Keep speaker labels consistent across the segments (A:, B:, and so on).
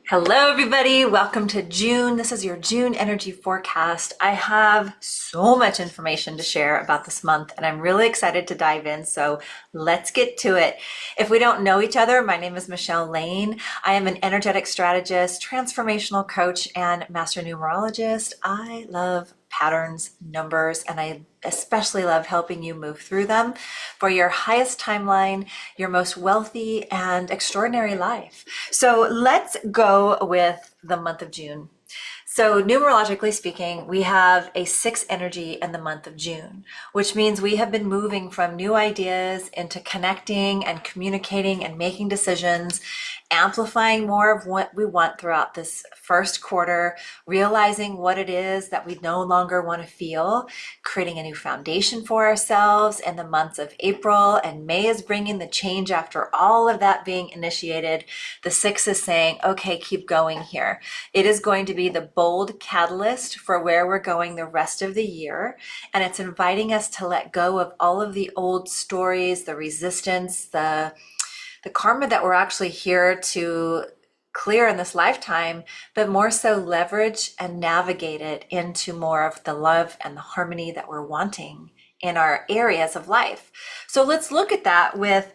A: Hello, everybody. Welcome to June. This is your June energy forecast. I have so much information to share about this month, and I'm really excited to dive in. So let's get to it. If we don't know each other, my name is Michelle Lane. I am an energetic strategist, transformational coach, and master numerologist. I love patterns, numbers, and I especially love helping you move through them for your highest timeline, your most wealthy and extraordinary life. So let's go with the month of June. So numerologically speaking, we have a 6 energy in the month of June, which means we have been moving from new ideas into connecting and communicating and making decisions, amplifying more of what we want throughout this first quarter, realizing what it is that we no longer want to feel, creating a new foundation for ourselves in the months of April, and May is bringing the change after all of that being initiated. The 6 is saying, okay, keep going here. It is going to be the bold catalyst for where we're going the rest of the year. And it's inviting us to let go of all of the old stories, the resistance, the karma that we're actually here to clear in this lifetime, but more so leverage and navigate it into more of the love and the harmony that we're wanting in our areas of life. So let's look at that with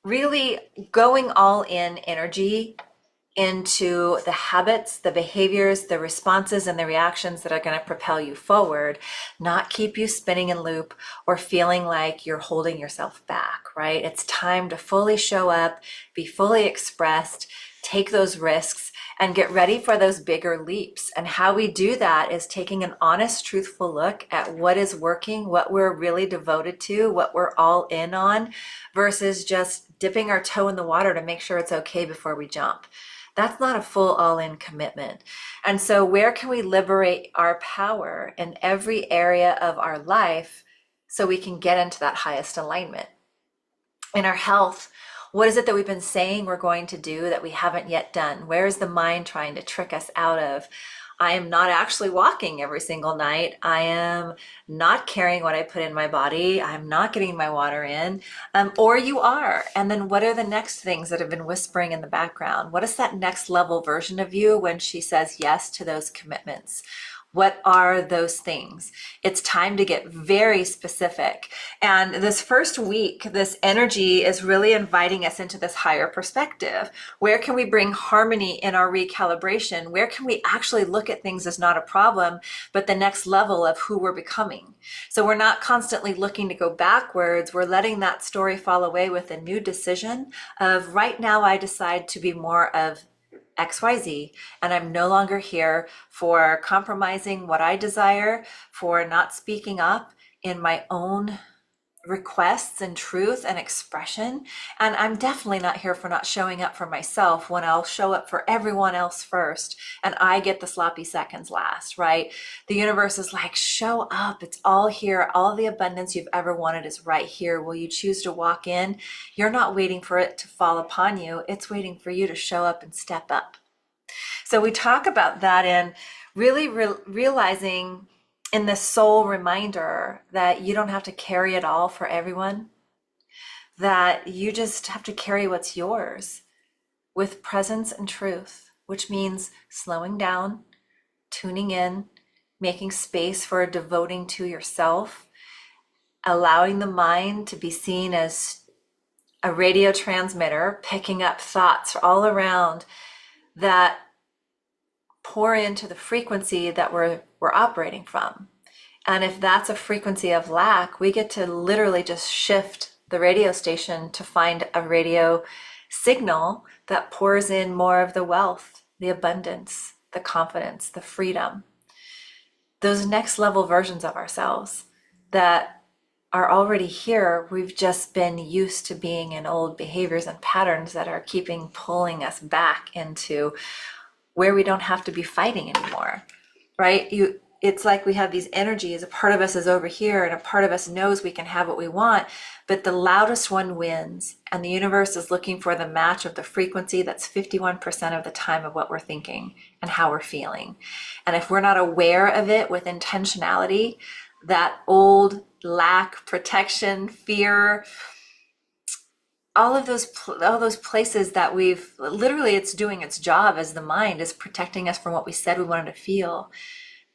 A: really going all in energy into the habits, the behaviors, the responses, and the reactions that are going to propel you forward, not keep you spinning in loop or feeling like you're holding yourself back, right? It's time to fully show up, be fully expressed, take those risks, and get ready for those bigger leaps. And how we do that is taking an honest, truthful look at what is working, what we're really devoted to, what we're all in on, versus just dipping our toe in the water to make sure it's okay before we jump. That's not a full all-in commitment. And so where can we liberate our power in every area of our life so we can get into that highest alignment? In our health, what is it that we've been saying we're going to do that we haven't yet done? Where is the mind trying to trick us out of? I am not actually walking every single night. I am not carrying what I put in my body. I'm not getting my water in. Or you are. And then what are the next things that have been whispering in the background? What is that next level version of you when she says yes to those commitments? What are those things? It's time to get very specific. And this first week, this energy is really inviting us into this higher perspective. Where can we bring harmony in our recalibration? Where can we actually look at things as not a problem, but the next level of who we're becoming? So we're not constantly looking to go backwards. We're letting that story fall away with a new decision of right now I decide to be more of XYZ, and I'm no longer here for compromising what I desire, for not speaking up in my own requests and truth and expression. And I'm definitely not here for not showing up for myself when I'll show up for everyone else first and I get the sloppy seconds last, right? The universe is like, show up. It's all here. All the abundance you've ever wanted is right here. Will you choose to walk in? You're not waiting for it to fall upon you. It's waiting for you to show up and step up. So we talk about that in really realizing in this soul reminder that you don't have to carry it all for everyone, that you just have to carry what's yours with presence and truth, which means slowing down, tuning in, making space for devoting to yourself, allowing the mind to be seen as a radio transmitter, picking up thoughts all around that pour into the frequency that we're operating from. And if that's a frequency of lack, we get to literally just shift the radio station to find a radio signal that pours in more of the wealth, the abundance, the confidence, the freedom, those next level versions of ourselves that are already here. We've just been used to being in old behaviors and patterns that are pulling us back into where we don't have to be fighting anymore, right? It's like we have these energies. A part of us is over here and a part of us knows we can have what we want, but the loudest one wins. And the universe is looking for the match of the frequency that's 51% of the time of what we're thinking and how we're feeling. And if we're not aware of it with intentionality, that old lack, protection, fear, all those places that we've literally, it's doing its job as the mind is protecting us from what we said we wanted to feel.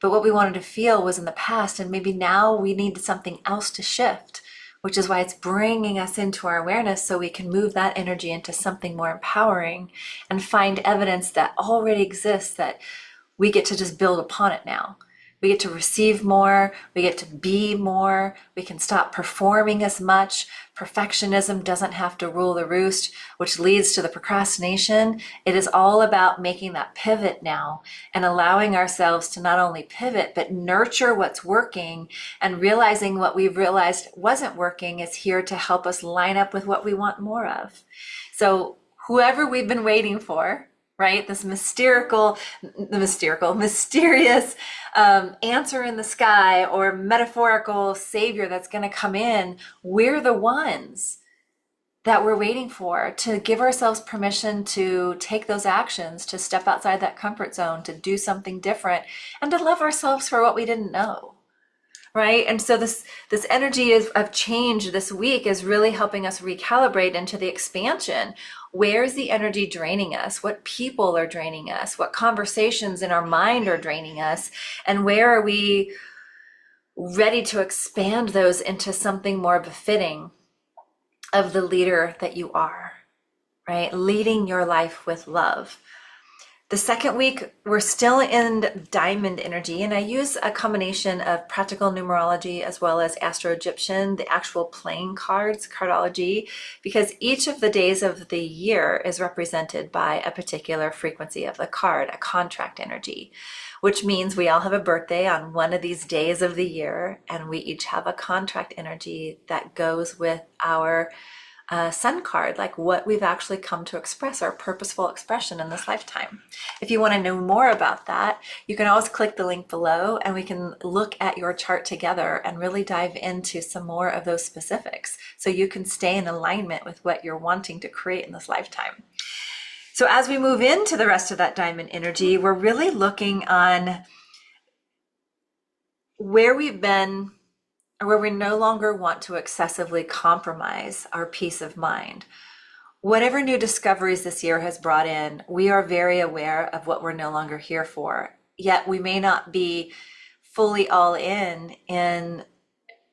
A: But what we wanted to feel was in the past, and maybe now we need something else to shift, which is why it's bringing us into our awareness so we can move that energy into something more empowering and find evidence that already exists that we get to just build upon it now. We get to receive more, we get to be more, we can stop performing as much. Perfectionism doesn't have to rule the roost, which leads to the procrastination. It is all about making that pivot now and allowing ourselves to not only pivot, but nurture what's working, and realizing what we've realized wasn't working is here to help us line up with what we want more of. So whoever we've been waiting for, right? This mysterious answer in the sky or metaphorical savior that's going to come in. We're the ones that we're waiting for to give ourselves permission to take those actions, to step outside that comfort zone, to do something different, and to love ourselves for what we didn't know. Right. And so this energy of change this week is really helping us recalibrate into the expansion. Where is the energy draining us? What people are draining us? What conversations in our mind are draining us? And where are we ready to expand those into something more befitting of the leader that you are, right? Leading your life with love. The second week, we're still in diamond energy, and I use a combination of practical numerology as well as Astro-Egyptian, the actual playing cards, cardology, because each of the days of the year is represented by a particular frequency of the card, a contract energy, which means we all have a birthday on one of these days of the year, and we each have a contract energy that goes with our sun card, like what we've actually come to express, our purposeful expression in this lifetime. If you want to know more about that, you can always click the link below and we can look at your chart together and really dive into some more of those specifics so you can stay in alignment with what you're wanting to create in this lifetime. So as we move into the rest of that diamond energy, we're really looking on where we've been, or where we no longer want to excessively compromise our peace of mind. Whatever new discoveries this year has brought in, we are very aware of what we're no longer here for. Yet we may not be fully all in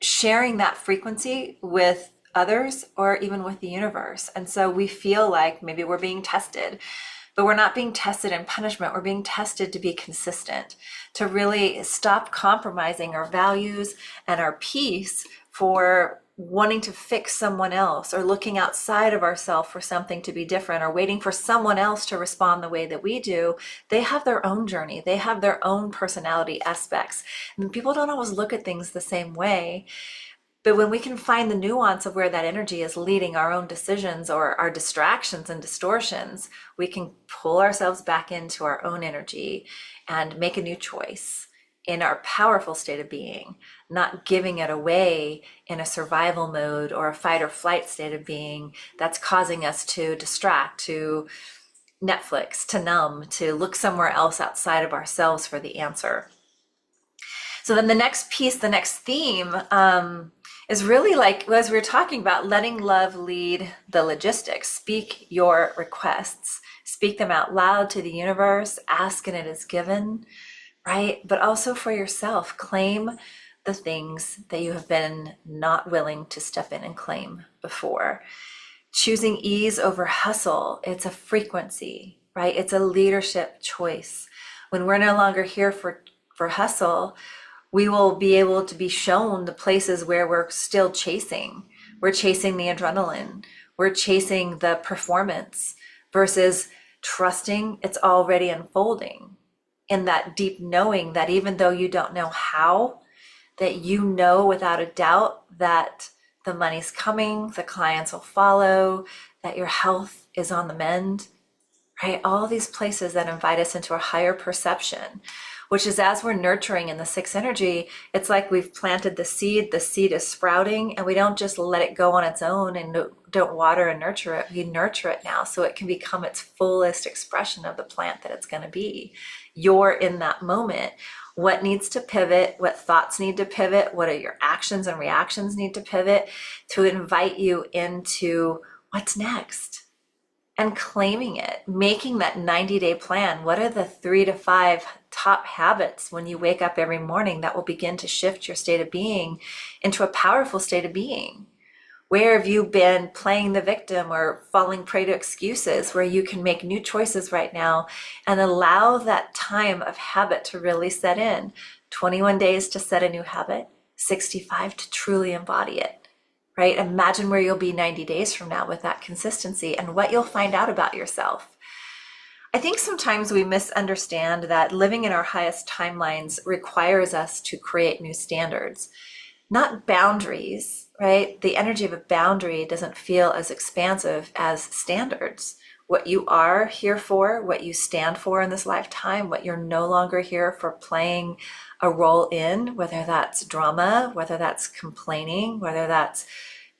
A: sharing that frequency with others or even with the universe. And so we feel like maybe we're being tested. But we're not being tested in punishment. We're being tested to be consistent, to really stop compromising our values and our peace for wanting to fix someone else or looking outside of ourselves for something to be different or waiting for someone else to respond the way that we do. They have their own journey. They have their own personality aspects. And people don't always look at things the same way. But when we can find the nuance of where that energy is leading our own decisions or our distractions and distortions, we can pull ourselves back into our own energy and make a new choice in our powerful state of being, not giving it away in a survival mode or a fight or flight state of being that's causing us to distract, to Netflix, to numb, to look somewhere else outside of ourselves for the answer. So then the next piece, the next theme, is really like, as we were talking about, letting love lead the logistics. Speak your requests, speak them out loud to the universe, ask and it is given, right? But also for yourself, claim the things that you have been not willing to step in and claim before. Choosing ease over hustle, it's a frequency, right? It's a leadership choice. When we're no longer here for hustle, we will be able to be shown the places where we're still chasing. We're chasing the adrenaline. We're chasing the performance versus trusting it's already unfolding in that deep knowing that even though you don't know how, that you know without a doubt that the money's coming, the clients will follow, that your health is on the mend, right? All these places that invite us into a higher perception, which is as we're nurturing in the sixth energy, it's like we've planted the seed is sprouting, and we don't just let it go on its own and don't water and nurture it. We nurture it now so it can become its fullest expression of the plant that it's going to be. You're in that moment. What needs to pivot? What thoughts need to pivot? What are your actions and reactions need to pivot to invite you into What's next? And claiming it, making that 90-day plan. What are the 3 to 5 top habits when you wake up every morning that will begin to shift your state of being into a powerful state of being? Where have you been playing the victim or falling prey to excuses where you can make new choices right now and allow that time of habit to really set in? 21 days to set a new habit, 65 to truly embody it. Right? Imagine where you'll be 90 days from now with that consistency and what you'll find out about yourself. I think sometimes we misunderstand that living in our highest timelines requires us to create new standards, not boundaries, right? The energy of a boundary doesn't feel as expansive as standards. What you are here for, what you stand for in this lifetime, what you're no longer here for playing a role in, whether that's drama, whether that's complaining, whether that's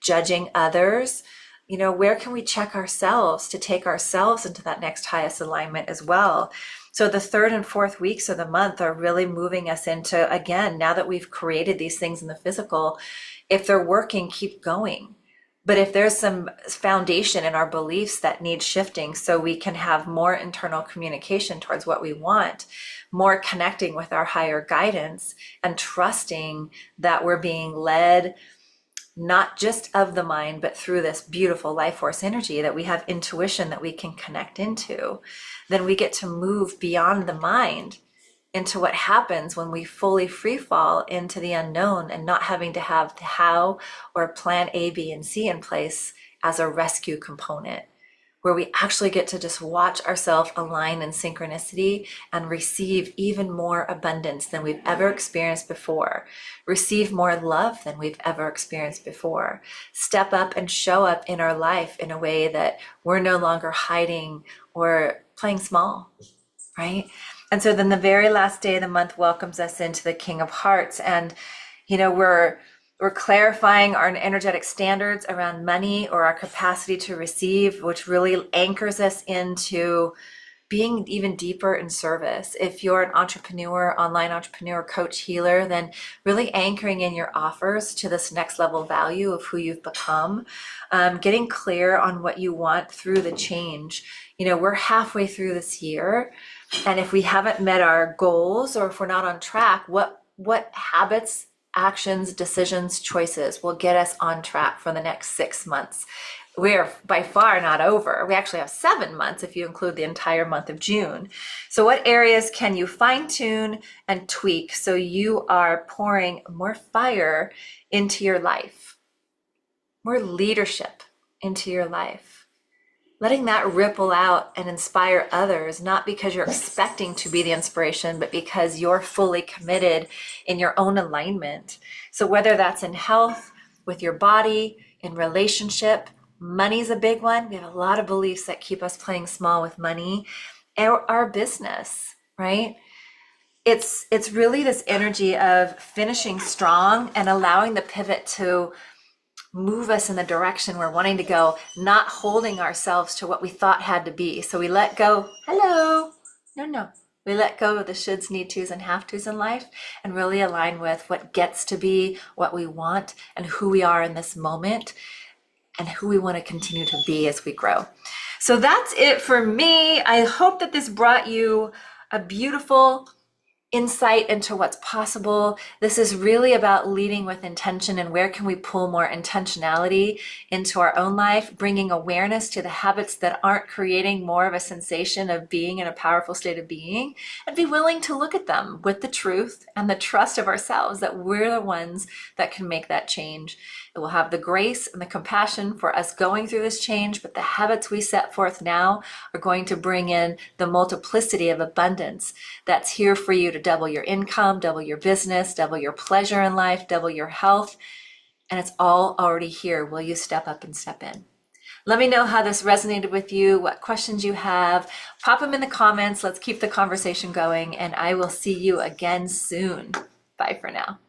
A: judging others. Where can we check ourselves to take ourselves into that next highest alignment as well? So the 3rd and 4th weeks of the month are really moving us into, again, now that we've created these things in the physical, if they're working, keep going. But if there's some foundation in our beliefs that need shifting so we can have more internal communication towards what we want, more connecting with our higher guidance and trusting that we're being led not just of the mind, but through this beautiful life force energy, that we have intuition that we can connect into, then we get to move beyond the mind into what happens when we fully free fall into the unknown and not having to have the how or plan A, B, and C in place as a rescue component, where we actually get to just watch ourselves align in synchronicity and receive even more abundance than we've ever experienced before, receive more love than we've ever experienced before, step up and show up in our life in a way that we're no longer hiding or playing small, right? And so then the very last day of the month welcomes us into the King of Hearts. And, we're clarifying our energetic standards around money or our capacity to receive, which really anchors us into being even deeper in service. If you're an entrepreneur, online entrepreneur, coach, healer, then really anchoring in your offers to this next level value of who you've become, getting clear on what you want through the change. We're halfway through this year, and if we haven't met our goals or if we're not on track, what habits, actions, decisions, choices will get us on track for the next 6 months? We're by far not over. We actually have 7 months if you include the entire month of June. So what areas can you fine tune and tweak so you are pouring more fire into your life, more leadership into your life? Letting that ripple out and inspire others, not because you're expecting to be the inspiration, but because you're fully committed in your own alignment. So whether that's in health, with your body, in relationship, money's a big one. We have a lot of beliefs that keep us playing small with money, or our business, right? It's really this energy of finishing strong and allowing the pivot to move us in the direction we're wanting to go, not holding ourselves to what we thought had to be. So we let go. Hello. No. We let go of the shoulds, need tos, and have tos in life and really align with what gets to be, what we want, and who we are in this moment and who we want to continue to be as we grow. So that's it for me. I hope that this brought you a beautiful insight into what's possible. This is really about leading with intention and where can we pull more intentionality into our own life, bringing awareness to the habits that aren't creating more of a sensation of being in a powerful state of being, and be willing to look at them with the truth and the trust of ourselves that we're the ones that can make that change. It will have the grace and the compassion for us going through this change, but the habits we set forth now are going to bring in the multiplicity of abundance that's here for you to double your income, double your business, double your pleasure in life, double your health. And it's all already here. Will you step up and step in? Let me know how this resonated with you, what questions you have. Pop them in the comments. Let's keep the conversation going, and I will see you again soon. Bye for now.